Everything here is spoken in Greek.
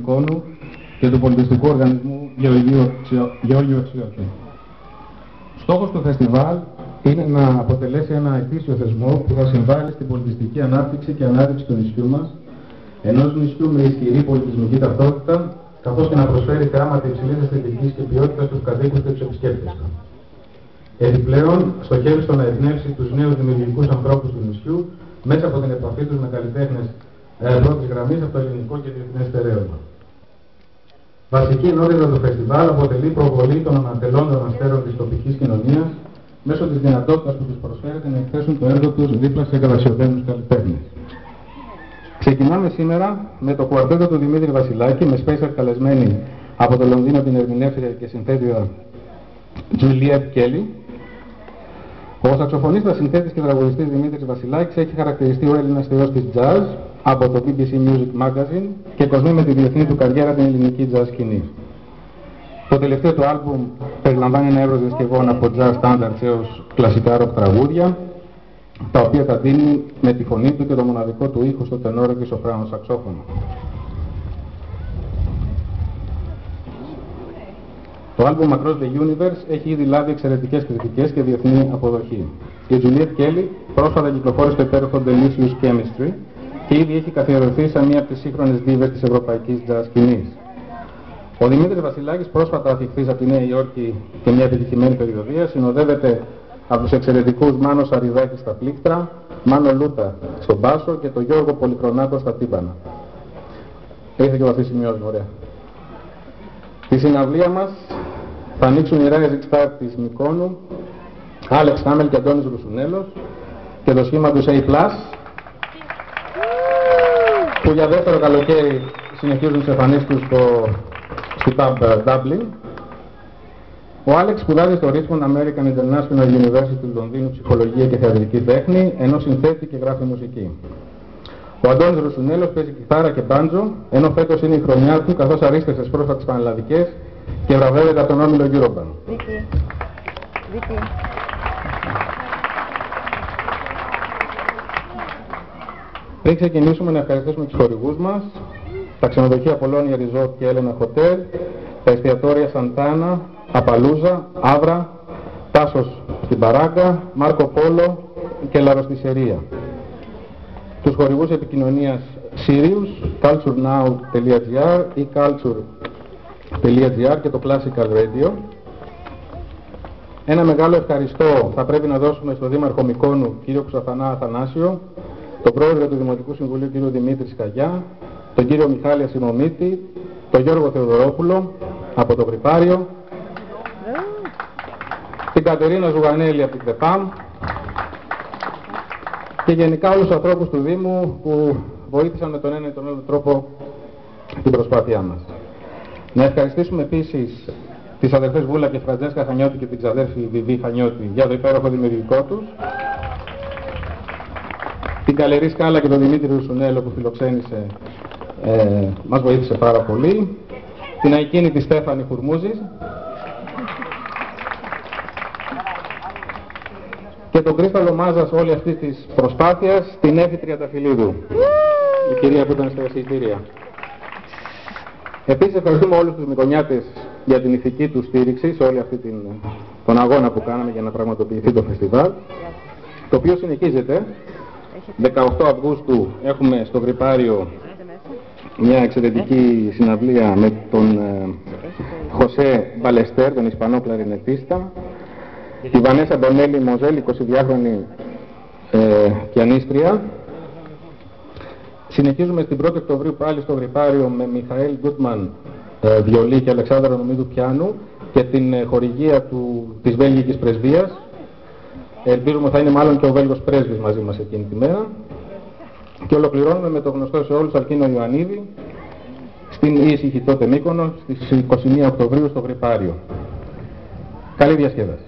Μυκόνου και του πολιτιστικού οργανισμού Γεώργιο Αξιώτη. Στόχος του φεστιβάλ είναι να αποτελέσει ένα ετήσιο θεσμό που θα συμβάλλει στην πολιτιστική ανάπτυξη και ανάδειξη του νησιού μας, ενός νησιού με ισχυρή πολιτισμική ταυτότητα, καθώς και να προσφέρει θεάματα υψηλής αισθητικής και ποιότητας στους κατοίκους και τους επισκέπτες του. Επιπλέον, στοχεύει στο να εμπνεύσει τους νέους δημιουργικούς ανθρώπους του νησιού μέσα από την επαφή τους με καλλιτέχνες πρώτης γραμμής από το ελληνικό και διεθνές στερέωμα. Βασική ενότητα του φεστιβάλ αποτελεί προβολή των ανατελών αστέρων της τοπικής κοινωνίας μέσω της δυνατότητας που τους προσφέρεται να εκθέσουν το έργο τους δίπλα σε καταξιωμένους καλλιτέχνες. Ξεκινάμε σήμερα με το κουαρτέτο του Δημήτρη Βασιλάκη, με special καλεσμένη από το Λονδίνο την ερμηνεύτρια και συνθέτηδα Juliette Kelly. Ο σαξοφωνίστας, συνθέτης και τραγουδιστής Δημήτρης Βασιλάκης έχει χαρακτηριστεί ο Έλληνας θεός της jazz από το BBC Music Magazine και κοσμεί με τη διεθνή του καριέρα την ελληνική jazz σκηνή. Το τελευταίο του άλμπουμ περιλαμβάνει ένα εύρος διασκευών από jazz standards έως κλασικά rock τραγούδια, τα οποία τα δίνει με τη φωνή του και το μοναδικό του ήχο στο τενόρο και σοπράνο σαξόφωνο. Το άλμπουμ Across the Universe έχει ήδη λάβει εξαιρετικές κριτικές και διεθνή αποδοχή. Η Juliette Kelly πρόσφατα κυκλοφόρησε το υπέροχο Delicious Chemistry και ήδη έχει καθιερωθεί σαν μία από τις σύγχρονες δίβες της ευρωπαϊκής jazz σκηνής. Ο Δημήτρης Βασιλάκης, πρόσφατα αφιχθής από τη Νέα Υόρκη και μια επιτυχημένη περιοδία, συνοδεύεται από τους εξαιρετικούς Μάνο Σαριδάκη στα πλήκτρα, Μάνο Λούτα στον μπάσο και τον Γιώργο Πολυχρονάκο στα τύμπανα. Έχετε και βαθύ σημειώσει, ωραία. Στη συναυλία μας θα ανοίξουν οι Rising Star της Μυκόνου, Άλεξ Χάμελ και Αντώνης Ρουσουνέλος και το σχήμα του A+, που για δεύτερο καλοκαίρι συνεχίζουν τις εμφανίσεις τους στο Pub Dublin. Ο Άλεξ σπουδάζει στο Richmond American International University του Λονδίνου ψυχολογία και θεατρική τέχνη, ενώ συνθέτει και γράφει μουσική. Ο Αντώνης Ρουσουνέλος παίζει κιθάρα και μπάντζο, ενώ φέτος είναι η χρονιά του, καθώς αρίστευσε στις πρόσφατες πανελλαδικές και βραβεύεται από τον όμιλο Eurobank. Πριν ξεκινήσουμε να ευχαριστήσουμε τους χορηγούς μας, τα ξενοδοχεία Πολώνια Resort και Έλενα Hotel, τα εστιατόρια Σαντάνα, Απαλούζα, Άβρα, Τάσος στην Παράγκα, Μάρκο Πόλο και Λαροστισερία. Τους χορηγούς επικοινωνίας Sirius, culturenow.gr ή culture.gr και το Classical Radio. Ένα μεγάλο ευχαριστώ θα πρέπει να δώσουμε στον Δήμαρχο Μυκόνου, κύριο Ξαφανά Αθανάσιο, τον Πρόεδρο του Δημοτικού Συμβουλίου, κύριο Δημήτρη Σκαγιά, τον κύριο Μιχάλη Ασυνομίτη, τον Γιώργο Θεοδωρόπουλο από το Γρυπάριο, την Κατερίνα Ζουγανέλη από την ΚΤΕΠΑΜ και γενικά όλους τους ανθρώπους του Δήμου που βοήθησαν με τον ένα ή τον άλλο τρόπο την προσπάθειά μας. Να ευχαριστήσουμε επίσης τις αδερφές Βούλα και Φραντζέσκα Χανιώτη και την ξαδέρφη Βιβί Χανιώτη για το υπέροχο δημιουργικό τους, την Καλερή Σκάλα και τον Δημήτρη Ρουσουνέλο που φιλοξένησε, μας βοήθησε πάρα πολύ, την αικίνητη Στέφανη Χουρμούζης και τον Κρίσταλο Μάζας όλη αυτή της προσπάθειας, την Εύη Τριανταφυλλίδου, η κυρία που ήταν στα εισιτήρια. Επίσης ευχαριστούμε όλους τους Μικονιάτες για την ηθική του στήριξη σε όλη αυτή τον αγώνα που κάναμε για να πραγματοποιηθεί το φεστιβάλ, το οποίο συνεχίζεται. 18 Αυγούστου έχουμε στο Γρυπάριο μια εξαιρετική συναυλία με τον Χωσέ Μπαλεστέρ, τον Ισπανό κλαρινετίστα, τη Βανέσα Μπονέλη Μοζέλ, 22χρονη πιανίστρια. Συνεχίζουμε στην 1η Οκτωβρίου πάλι στο Γρυπάριο με Μιχαήλ Γκούτμαν βιολί και Αλεξάνδρα Νομίδου πιάνου και την χορηγία της Βέλγικης Πρεσβείας. Ελπίζουμε θα είναι μάλλον και ο Βέλγος πρέσβης μαζί μας εκείνη τη μέρα. Και ολοκληρώνουμε με το γνωστό σε όλους Αλκίνο Ιωαννίδη στην ήσυχη τότε Μύκονο στις 21 Οκτωβρίου στο Γρυπάριο. Καλή διασκέδαση.